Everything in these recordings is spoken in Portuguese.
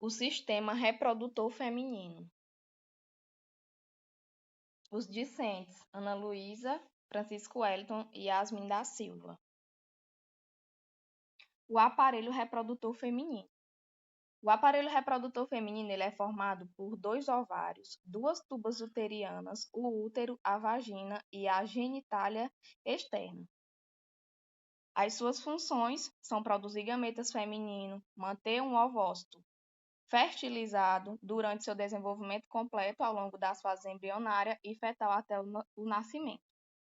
O sistema reprodutor feminino. Os discentes: Ana Luísa, Francisco Wellington e Yasmin da Silva. O aparelho reprodutor feminino. O aparelho reprodutor feminino ele é formado por 2 ovários, 2 tubas uterianas, o útero, a vagina e a genitália externa. As suas funções são produzir gametas femininos, manter um ovócito fertilizado durante seu desenvolvimento completo ao longo das fases embrionária e fetal até o nascimento.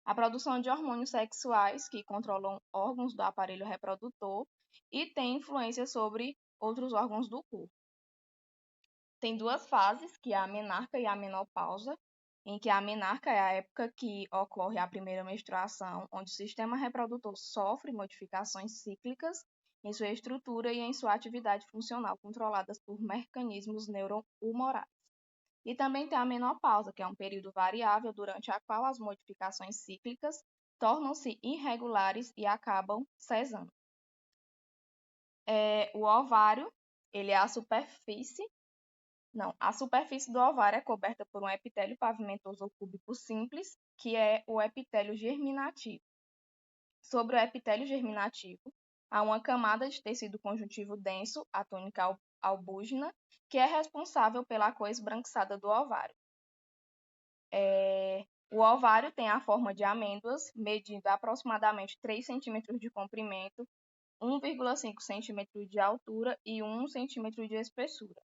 A produção de hormônios sexuais que controlam órgãos do aparelho reprodutor e tem influência sobre outros órgãos do corpo. Tem 2 fases, que é a menarca e a menopausa, em que a menarca é a época que ocorre a primeira menstruação, onde o sistema reprodutor sofre modificações cíclicas em sua estrutura e em sua atividade funcional, controladas por mecanismos neurohumorais. E também tem a menopausa, que é um período variável durante a qual as modificações cíclicas tornam-se irregulares e acabam cessando. O ovário, ele é a superfície do ovário é coberta por um epitélio pavimentoso ou cúbico simples, que é o epitélio germinativo. Sobre o epitélio germinativo, há uma camada de tecido conjuntivo denso, a túnica albúgina, que é responsável pela cor esbranquiçada do ovário. O ovário tem a forma de amêndoas, medindo aproximadamente 3 centímetros de comprimento, 1,5 centímetro de altura e 1 centímetro de espessura.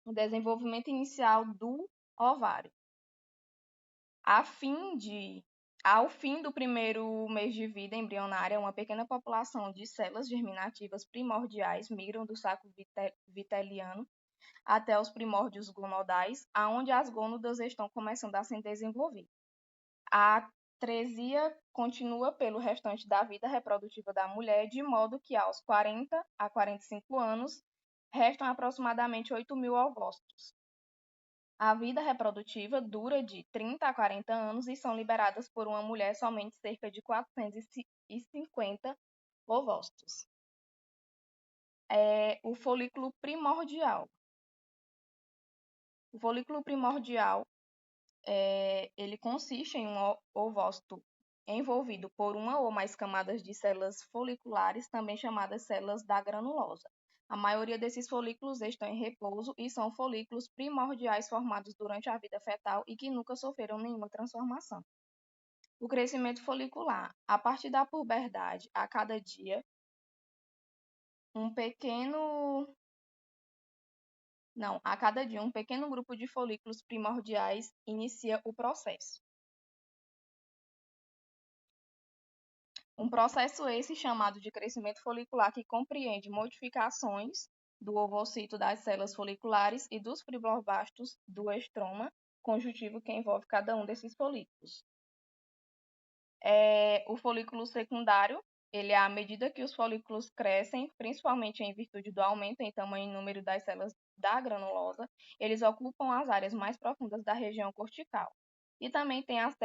O desenvolvimento inicial do ovário. Ao fim do primeiro mês de vida embrionária, uma pequena população de células germinativas primordiais migram do saco viteliano até os primórdios gonodais, aonde as gônadas estão começando a se desenvolver. A atresia continua pelo restante da vida reprodutiva da mulher, de modo que aos 40 a 45 anos restam aproximadamente 8.000 ovócitos. A vida reprodutiva dura de 30 a 40 anos e são liberadas por uma mulher somente cerca de 450 ovócitos. O folículo primordial. O folículo primordial ele consiste em um ovócito envolvido por uma ou mais camadas de células foliculares, também chamadas células da granulosa. A maioria desses folículos estão em repouso e são folículos primordiais formados durante a vida fetal e que nunca sofreram nenhuma transformação. O crescimento folicular. A partir da puberdade, a cada dia, um pequeno grupo de folículos primordiais inicia o processo. Um processo esse chamado de crescimento folicular que compreende modificações do ovocito das células foliculares e dos fibroblastos do estroma conjuntivo que envolve cada um desses folículos. O folículo secundário, ele é à medida que os folículos crescem, principalmente em virtude do aumento em tamanho e número das células da granulosa, eles ocupam as áreas mais profundas da região cortical. E também tem as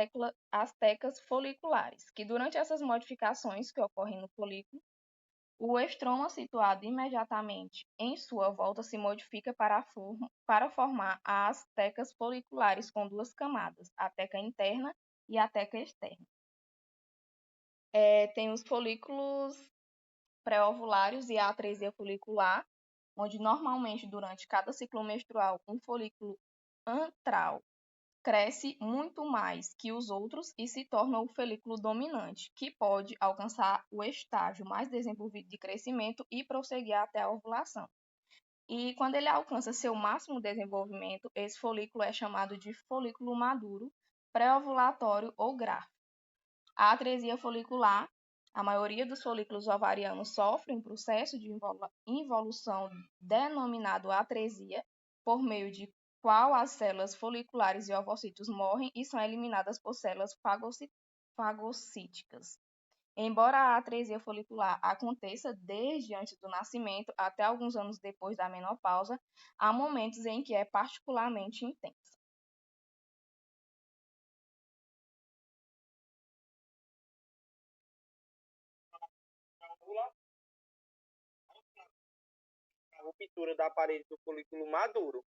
tecas foliculares, que durante essas modificações que ocorrem no folículo, o estroma situado imediatamente em sua volta se modifica para formar as tecas foliculares com 2 camadas, a teca interna e a teca externa. Tem os folículos pré-ovulários e a atresia folicular, onde normalmente durante cada ciclo menstrual um folículo antral cresce muito mais que os outros e se torna o folículo dominante, que pode alcançar o estágio mais desenvolvido de crescimento e prosseguir até a ovulação. E quando ele alcança seu máximo desenvolvimento, esse folículo é chamado de folículo maduro, pré-ovulatório ou gráfico. A atresia folicular, a maioria dos folículos ovarianos sofrem um processo de involução denominado atresia, por meio de qual as células foliculares e ovocitos morrem e são eliminadas por células fagocíticas. Embora a atresia folicular aconteça desde antes do nascimento até alguns anos depois da menopausa, há momentos em que é particularmente intensa. ruptura da parede do folículo maduro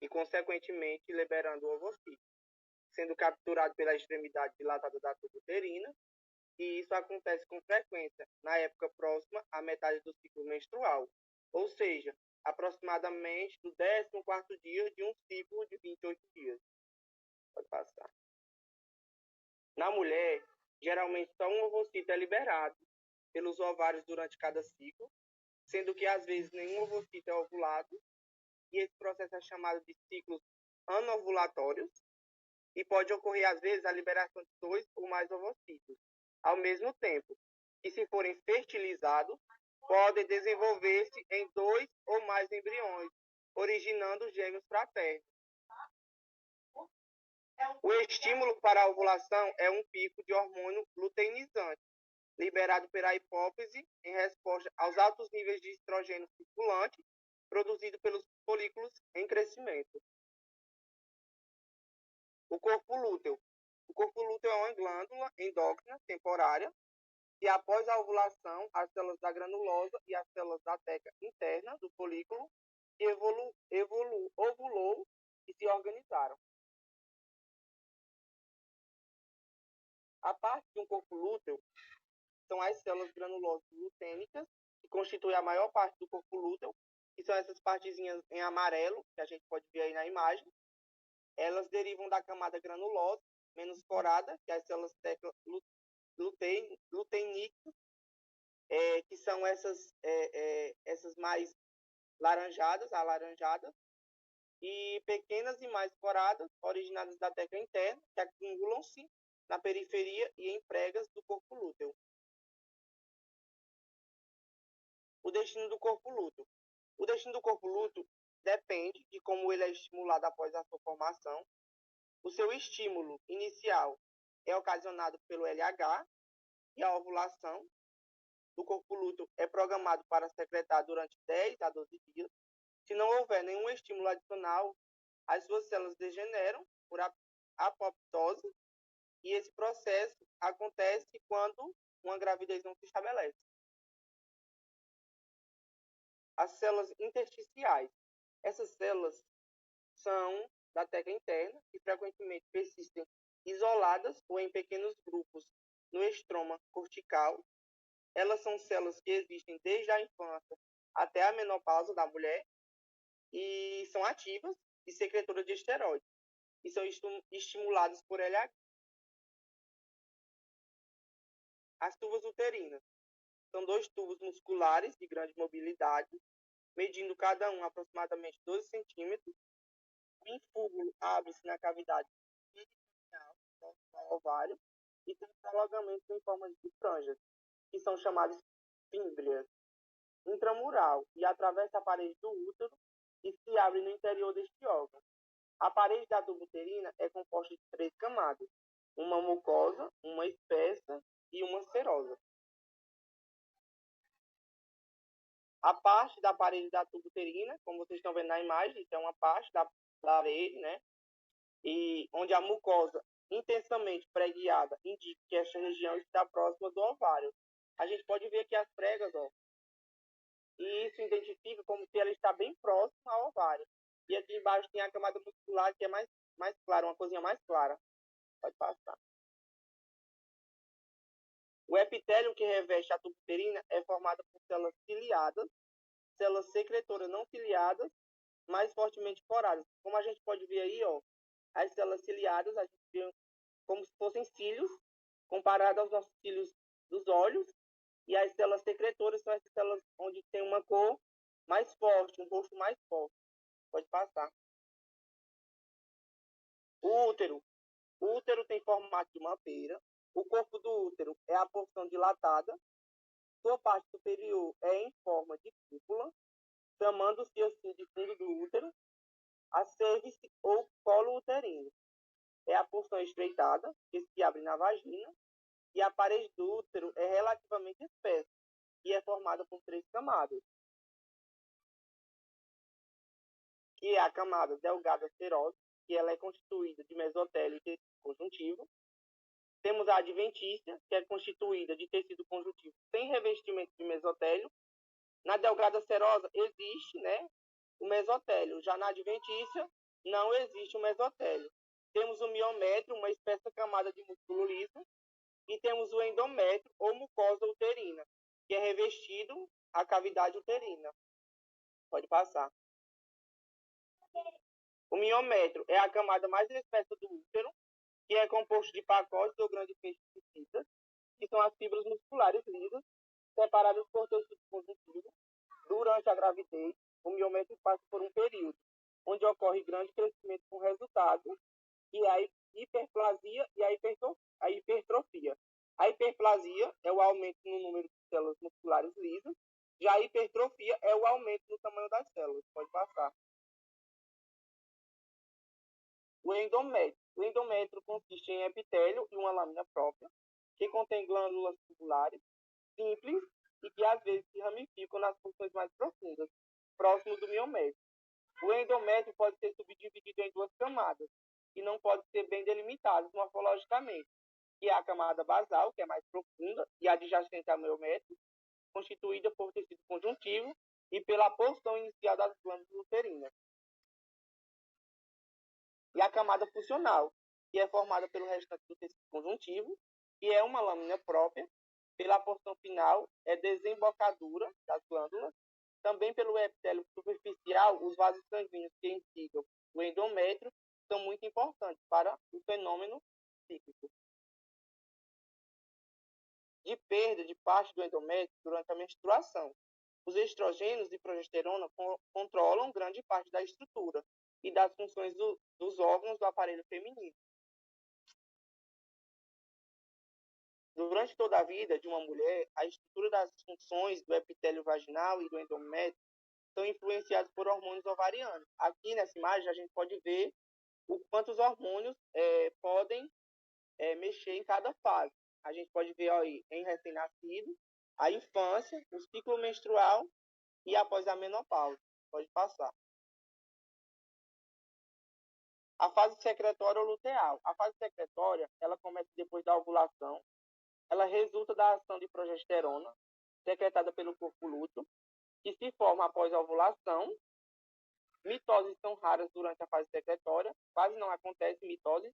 e, consequentemente, liberando o ovocídio, sendo capturado pela extremidade dilatada da tuba uterina, e isso acontece com frequência na época próxima à metade do ciclo menstrual, ou seja, aproximadamente do 14º dia de um ciclo de 28 dias. Pode passar. Na mulher, geralmente só um ovocito é liberado pelos ovários durante cada ciclo, sendo que às vezes nenhum ovocito é ovulado, e esse processo é chamado de ciclos anovulatórios, e pode ocorrer às vezes a liberação de 2 ou mais ovocitos ao mesmo tempo, e se forem fertilizados, podem desenvolver-se em 2 ou mais embriões, originando gêmeos fraternos. O estímulo para a ovulação é um pico de hormônio luteinizante, liberado pela hipófise em resposta aos altos níveis de estrogênio circulante produzido pelos folículos em crescimento. O corpo lúteo. O corpo lúteo é uma glândula endócrina temporária e, após a ovulação, as células da granulosa e as células da teca interna do folículo ovulou e se organizaram. A parte de um corpo lúteo são as células granulosas lutênicas, que constituem a maior parte do corpo lúteo, que são essas partezinhas em amarelo, que a gente pode ver aí na imagem. Elas derivam da camada granulosa, menos corada, que é as células teca luteínicas, que são essas mais alaranjadas, e pequenas e mais coradas, originadas da teca interna, que acumulam-se na periferia e em pregas do corpo lúteo. O destino do corpo lúteo. O destino do corpo lúteo depende de como ele é estimulado após a sua formação. O seu estímulo inicial é ocasionado pelo LH e a ovulação do corpo lúteo é programado para secretar durante 10 a 12 dias. Se não houver nenhum estímulo adicional, as suas células degeneram por apoptose, e esse processo acontece quando uma gravidez não se estabelece. As células intersticiais. Essas células são da teca interna e frequentemente persistem isoladas ou em pequenos grupos no estroma cortical. Elas são células que existem desde a infância até a menopausa da mulher e são ativas e secretoras de esteroides e são estimuladas por LH. As tubas uterinas são 2 tubos musculares de grande mobilidade, medindo cada um aproximadamente 12 centímetros. O infúbulo abre-se na cavidade peritoneal, próximo ao ovário, e tem prolongamentos em forma de franjas, que são chamadas fímbrias, intramural, e atravessa a parede do útero e se abre no interior deste órgão. A parede da tuba uterina é composta de 3 camadas, uma mucosa, uma espessa e uma serosa. A parte da parede da tuba uterina, como vocês estão vendo na imagem, isso é uma parte da parede, né? E onde a mucosa intensamente preguiada indica que esta região está próxima do ovário. A gente pode ver aqui as pregas, ó, e isso identifica como se ela está bem próxima ao ovário. E aqui embaixo tem a camada muscular, que é mais clara, uma coisinha mais clara. Pode passar. O epitélio que reveste a tuba uterina é formado por células ciliadas, células secretoras não ciliadas, mais fortemente poradas. Como a gente pode ver aí, ó, as células ciliadas, a gente vê como se fossem cílios, comparado aos nossos cílios dos olhos, e as células secretoras são essas células onde tem uma cor mais forte, um rosto mais forte. Pode passar. O útero. O útero tem formato de uma pera. O corpo do útero é a porção dilatada. Sua parte superior é em forma de cúpula, chamando-se assim de fundo do útero. A cervice ou colo uterino é a porção estreitada, que se abre na vagina, e a parede do útero é relativamente espessa e é formada por 3 camadas, que é a camada delgada serosa, que ela é constituída de mesotélio e tecido conjuntivo. Temos a adventícia, que é constituída de tecido conjuntivo sem revestimento de mesotélio, Na delgada serosa existe, né, o mesotélio. Já na adventícia não existe o mesotélio. Temos o miométrio, uma espessa camada de músculo liso, e temos o endométrio ou mucosa uterina, que é revestido a cavidade uterina. Pode passar. O miométrio é a camada mais espessa do útero, que é composto de pacotes ou grandes feixes de fibras, que são as fibras musculares lisas, separadas por tecido conjuntivo. Durante a gravidez, o miométrio passa por um período onde ocorre grande crescimento com resultado, que é a hiperplasia e a hipertrofia. A hiperplasia é o aumento no número de células musculares lisas, já a hipertrofia é o aumento no tamanho das células. Pode passar. O endométrio. O endométrio consiste em epitélio e uma lâmina própria, que contém glândulas tubulares simples e que às vezes se ramificam nas funções mais profundas, próximo do miométrio. O endométrio pode ser subdividido em duas camadas, que não podem ser bem delimitadas morfologicamente, que é a camada basal, que é mais profunda e adjacente ao miométrio, constituída por tecido conjuntivo e pela porção inicial das glândulas uterinas. E a camada funcional, que é formada pelo restante do tecido conjuntivo, que é uma lâmina própria, pela porção final é desembocadura das glândulas, também pelo epitélio superficial, os vasos sanguíneos que irrigam o endométrio são muito importantes para o fenômeno cíclico de perda de parte do endométrio durante a menstruação. Os estrogênios e progesterona controlam grande parte da estrutura e das funções dos órgãos do aparelho feminino. Durante toda a vida de uma mulher, a estrutura das funções do epitélio vaginal e do endométrio são influenciadas por hormônios ovarianos. Aqui nessa imagem a gente pode ver o quantos hormônios podem mexer em cada fase. A gente pode ver aí em recém-nascido, a infância, o ciclo menstrual e após a menopausa. Pode passar. A fase secretória ou luteal. A fase secretória, ela começa depois da ovulação. Ela resulta da ação de progesterona, secretada pelo corpo lúteo, que se forma após a ovulação. Mitoses são raras durante a fase secretória, quase não acontece mitose.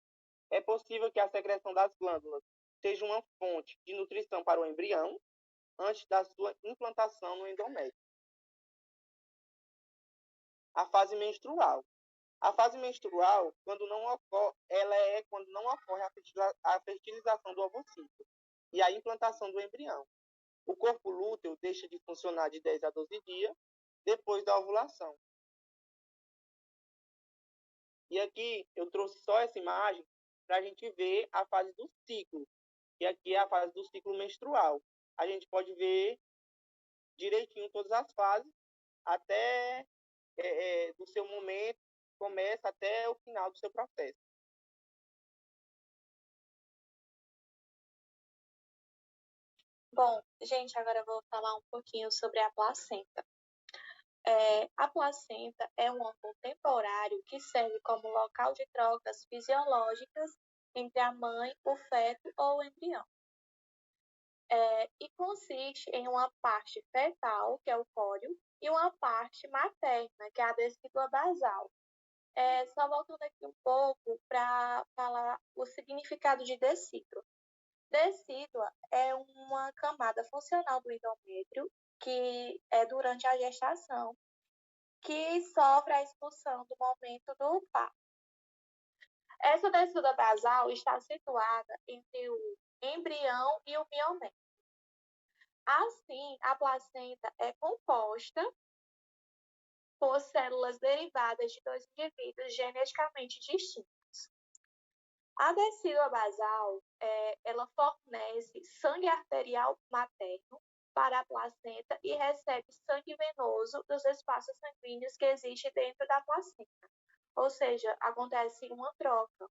É possível que a secreção das glândulas seja uma fonte de nutrição para o embrião antes da sua implantação no endométrio. A fase menstrual. A fase menstrual, quando não ocorre a fertilização do ovocito e a implantação do embrião. O corpo lúteo deixa de funcionar de 10 a 12 dias depois da ovulação. E aqui eu trouxe só essa imagem para a gente ver a fase do ciclo, que aqui é a fase do ciclo menstrual. A gente pode ver direitinho todas as fases, até do seu momento, começa até o final do seu processo. Bom, gente, agora eu vou falar um pouquinho sobre a placenta. A placenta é um órgão temporário que serve como local de trocas fisiológicas entre a mãe, o feto ou o embrião. E consiste em uma parte fetal, que é o córeo, e uma parte materna, que é a decídua basal. Só voltando aqui um pouco para falar o significado de decídua. Decídua é uma camada funcional do endométrio que é durante a gestação, que sofre a expulsão do momento do parto. Essa decídua basal está situada entre o embrião e o miométrio. Assim, a placenta é composta por células derivadas de dois indivíduos geneticamente distintos. A decídua basal, ela fornece sangue arterial materno para a placenta e recebe sangue venoso dos espaços sanguíneos que existem dentro da placenta. Ou seja, acontece uma troca.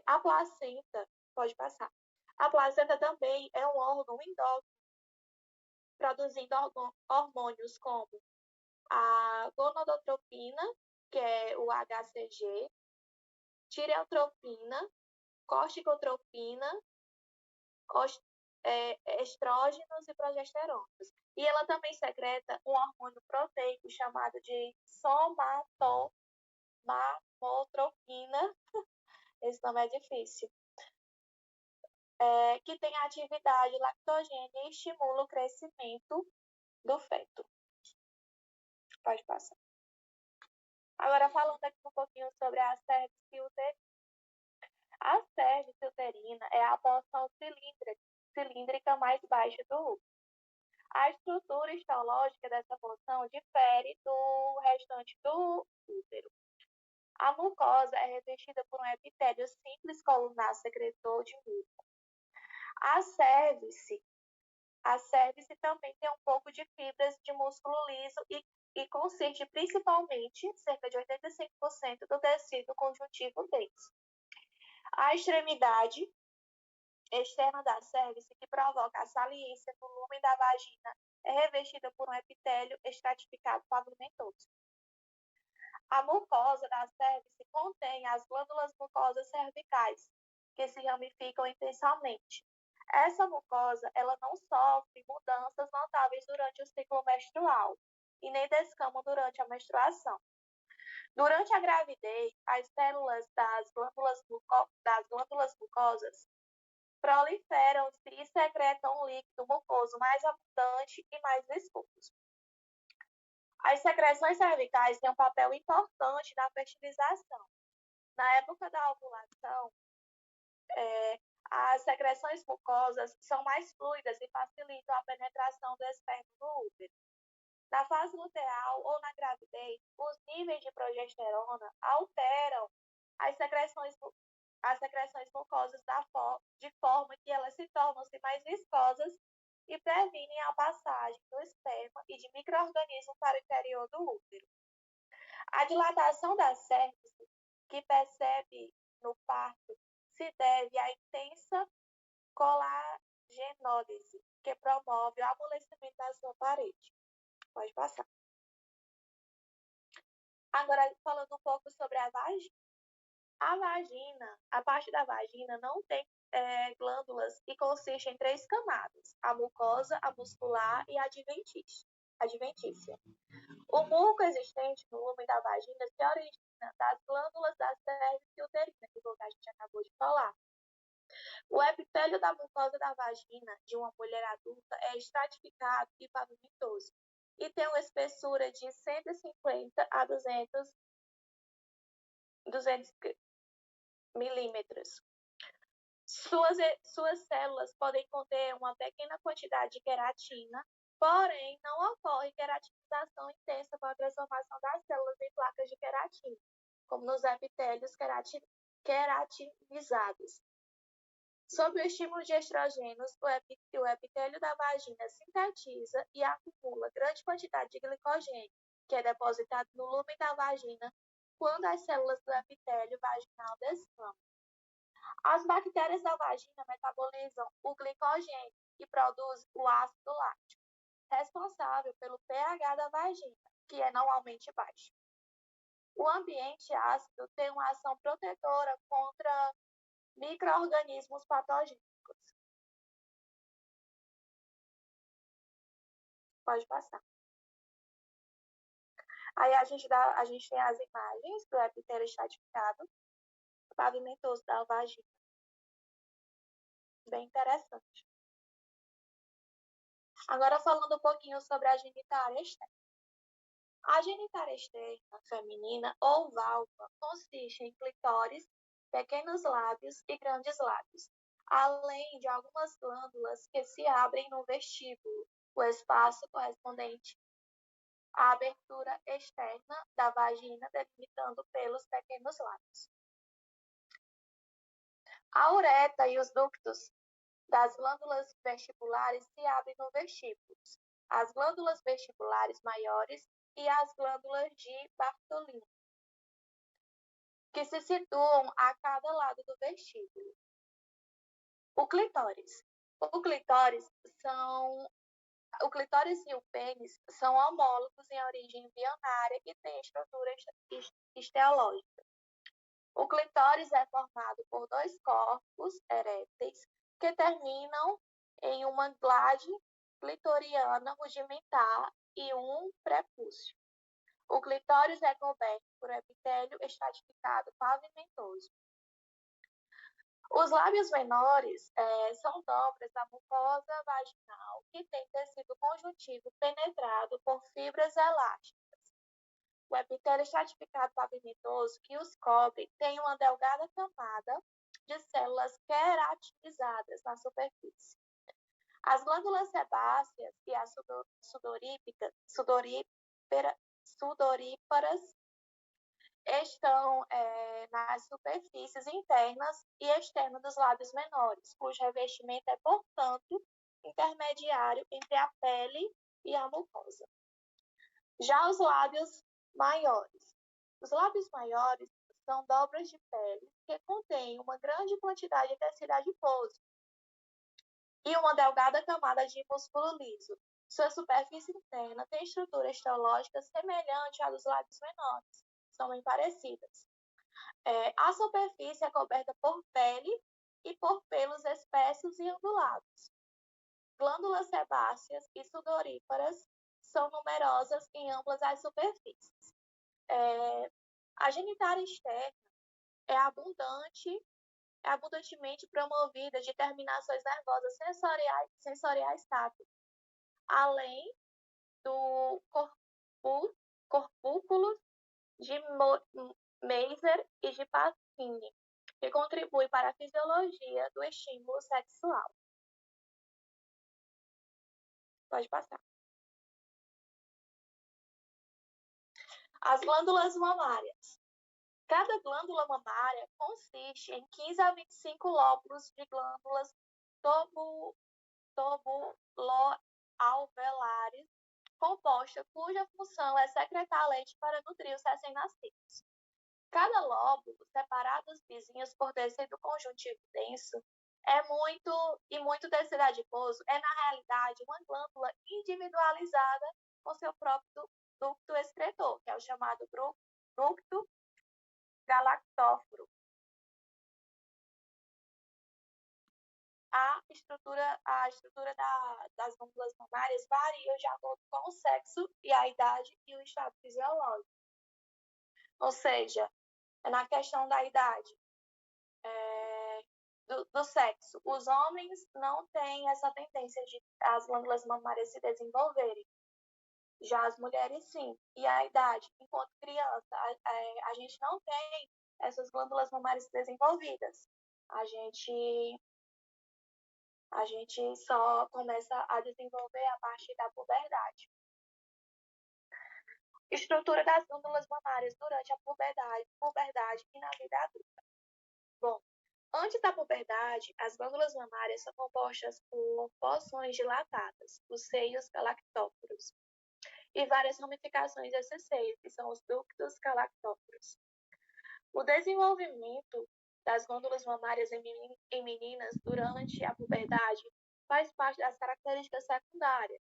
A placenta, pode passar. A placenta também é um órgão endócrino, produzindo hormônios como a gonadotropina, que é o HCG, tireotropina, corticotropina, estrógenos e progesteronas. E ela também secreta um hormônio proteico chamado de somatotropina, esse nome é difícil, que tem atividade lactogênia e estimula o crescimento do feto. Pode passar. Agora, falando aqui um pouquinho sobre a cervix uterina. A cervix uterina é a porção cilíndrica mais baixa do útero. A estrutura histológica dessa porção difere do restante do útero. A mucosa é revestida por um epitélio simples colunar secretor de muco. A cervice também tem um pouco de fibras de músculo liso e consiste principalmente, cerca de 85% do tecido conjuntivo denso. A extremidade externa da cervice, que provoca a saliência no lumen da vagina, é revestida por um epitélio estratificado pavimentoso. A mucosa da cervice contém as glândulas mucosas cervicais, que se ramificam intensamente. Essa mucosa ela não sofre mudanças notáveis durante o ciclo menstrual e nem descama durante a menstruação. Durante a gravidez, as células das glândulas mucosas proliferam-se e secretam um líquido mucoso mais abundante e mais viscoso. As secreções cervicais têm um papel importante na fertilização. Na época da ovulação, as secreções mucosas são mais fluidas e facilitam a penetração do esperma no útero. Na fase luteal ou na gravidez, os níveis de progesterona alteram as secreções mucosas de forma que elas se tornam-se mais viscosas e previnem a passagem do esperma e de micro-organismos para o interior do útero. A dilatação da cervice, que percebe no parto, se deve à intensa colagenólise, que promove o amolecimento da sua parede. Pode passar. Agora, falando um pouco sobre a vagina. A parte da vagina não tem glândulas e consiste em 3 camadas: a mucosa, a muscular e a adventícia. O muco existente no lumen da vagina se origina das glândulas da cervix uterina, que a gente acabou de falar. O epitélio da mucosa da vagina de uma mulher adulta é estratificado e pavimentoso e tem uma espessura de 150 a 200 milímetros. Suas células podem conter uma pequena quantidade de queratina, porém não ocorre queratinização intensa com a transformação das células em placas de queratina, como nos epitélios queratinizados. Sob o estímulo de estrogênios, o epitélio da vagina sintetiza e acumula grande quantidade de glicogênio, que é depositado no lumen da vagina quando as células do epitélio vaginal descamam. As bactérias da vagina metabolizam o glicogênio e produzem o ácido lático, responsável pelo pH da vagina, que é normalmente baixo. O ambiente ácido tem uma ação protetora contra micro-organismos patogênicos. Pode passar. Aí a gente tem as imagens do epitélio estratificado, pavimentoso da vagina. Bem interessante. Agora falando um pouquinho sobre a genitália externa. A genitália externa feminina ou válvula consiste em clitóris, pequenos lábios e grandes lábios, além de algumas glândulas que se abrem no vestíbulo, o espaço correspondente à abertura externa da vagina, delimitando pelos pequenos lábios. A uretra e os ductos das glândulas vestibulares se abrem no vestíbulo. As glândulas vestibulares maiores e as glândulas de Bartolini, que se situam a cada lado do vestíbulo. O clitóris. O clitóris e o pênis são homólogos em origem embrionária e têm estrutura esteológica. O clitóris é formado por 2 corpos eréteis que terminam em uma glade clitoriana rudimentar e um prepúcio. O clitóris é coberto por epitélio estratificado pavimentoso. Os lábios menores são dobras da mucosa vaginal que tem tecido conjuntivo penetrado por fibras elásticas. O epitélio estratificado pavimentoso que os cobre tem uma delgada camada de células queratinizadas na superfície. As glândulas sebáceas e as sudoríparas estão nas superfícies internas e externas dos lábios menores, cujo revestimento é, portanto, intermediário entre a pele e a mucosa. Já os lábios maiores. Os lábios maiores são dobras de pele que contêm uma grande quantidade de tecido adiposo e uma delgada camada de músculo liso. Sua superfície interna tem estrutura histológica semelhante à dos lábios menores. São bem parecidas. A superfície é coberta por pele e por pelos espessos e ondulados. Glândulas sebáceas e sudoríparas são numerosas em ambas as superfícies. A genitália externa é abundantemente promovida de terminações nervosas sensoriais táteis, além do corpúsculo de Meiser e de Pacini, que contribui para a fisiologia do estímulo sexual. Pode passar. As glândulas mamárias. Cada glândula mamária consiste em 15 a 25 lóbulos de glândulas tubuloalveolares composta cuja função é secretar leite para nutrir os recém-nascidos. Cada lóbulo, separado dos vizinhos por tecido conjuntivo denso, muito tecido adiposo, é na realidade uma glândula individualizada com seu próprio ducto excretor, que é o chamado ducto galactóforo. A estrutura das glândulas mamárias varia de acordo com o sexo e a idade e o estado fisiológico. Ou seja, na questão da idade, do sexo, os homens não têm essa tendência de as glândulas mamárias se desenvolverem. Já as mulheres, sim. E a idade, enquanto criança, a gente não tem essas glândulas mamárias desenvolvidas. A gente só começa a desenvolver a partir da puberdade. Estrutura das glândulas mamárias durante a puberdade e na vida adulta. Bom, antes da puberdade, as glândulas mamárias são compostas por porções dilatadas, os seios galactóforos, e várias ramificações desses seios, que são os ductos galactóforos. O desenvolvimento das glândulas mamárias em meninas durante a puberdade faz parte das características secundárias.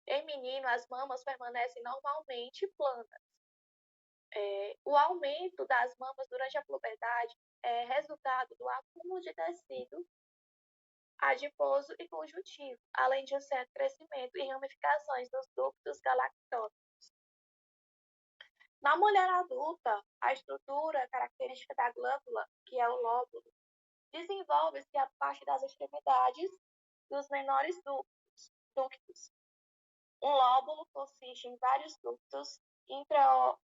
Em menino, as mamas permanecem normalmente planas. O aumento das mamas durante a puberdade é resultado do acúmulo de tecido adiposo e conjuntivo, além de um certo crescimento e ramificações dos ductos galactóforos. Na mulher adulta, a estrutura característica da glândula, que é o lóbulo, desenvolve-se a partir das extremidades dos menores ductos. Um lóbulo consiste em vários ductos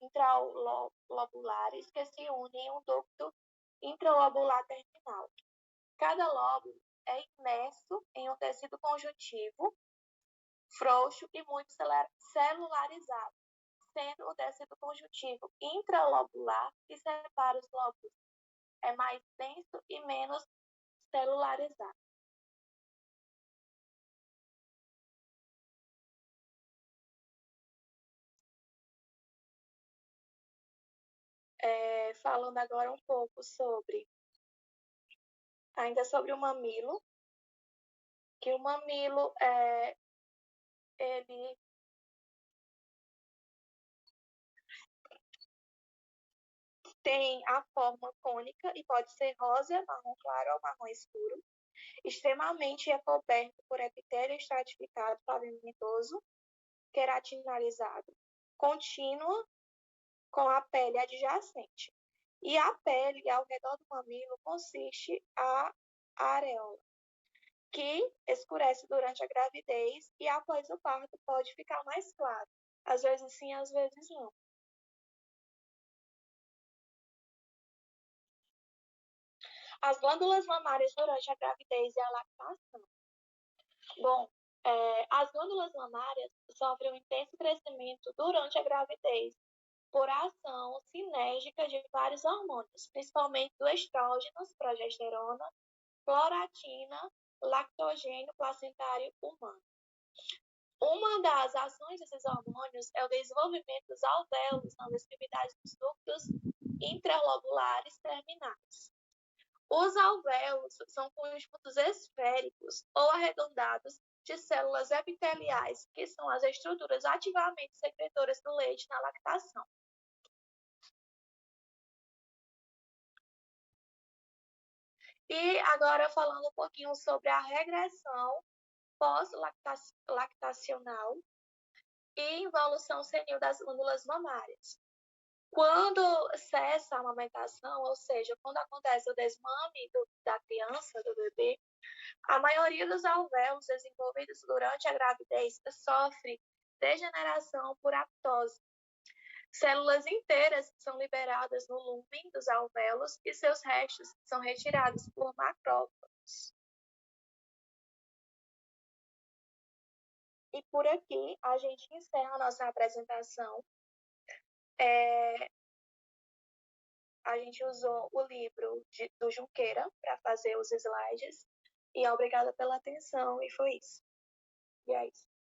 intralobulares que se unem em um ducto intralobular terminal. Cada lóbulo é imerso em um tecido conjuntivo frouxo e muito celularizado, sendo o tecido conjuntivo intralobular que separa os lóbulos é mais denso e menos celularizado. Falando agora um pouco ainda sobre o mamilo, que o mamilo ele tem a forma cônica e pode ser rosa, marrom claro ou marrom escuro. extremamente recoberto por epitélio estratificado pavimento queratinalizado, contínua com a pele adjacente. E a pele ao redor do mamilo consiste a areola, que escurece durante a gravidez e após o parto pode ficar mais claro. Às vezes sim, às vezes não. As glândulas mamárias durante a gravidez e a lactação. Bom, as glândulas mamárias sofrem um intenso crescimento durante a gravidez por ação sinérgica de vários hormônios, principalmente do estrógeno, progesterona, cloractina, lactogênio placentário humano. Uma das ações desses hormônios é o desenvolvimento dos alvéolos nas extremidades dos ductos intralobulares terminais. Os alvéolos são conjuntos esféricos ou arredondados de células epiteliais, que são as estruturas ativamente secretoras do leite na lactação. E agora falando um pouquinho sobre a regressão pós-lactacional e involução senil das glândulas mamárias. Quando cessa a amamentação, ou seja, quando acontece o desmame da criança, do bebê, a maioria dos alvéolos desenvolvidos durante a gravidez sofre degeneração por apoptose. Células inteiras são liberadas no lúmen dos alvéolos e seus restos são retirados por macrófagos. E por aqui a gente encerra a nossa apresentação. A gente usou o livro do Junqueira para fazer os slides. E obrigada pela atenção, e foi isso. E é isso.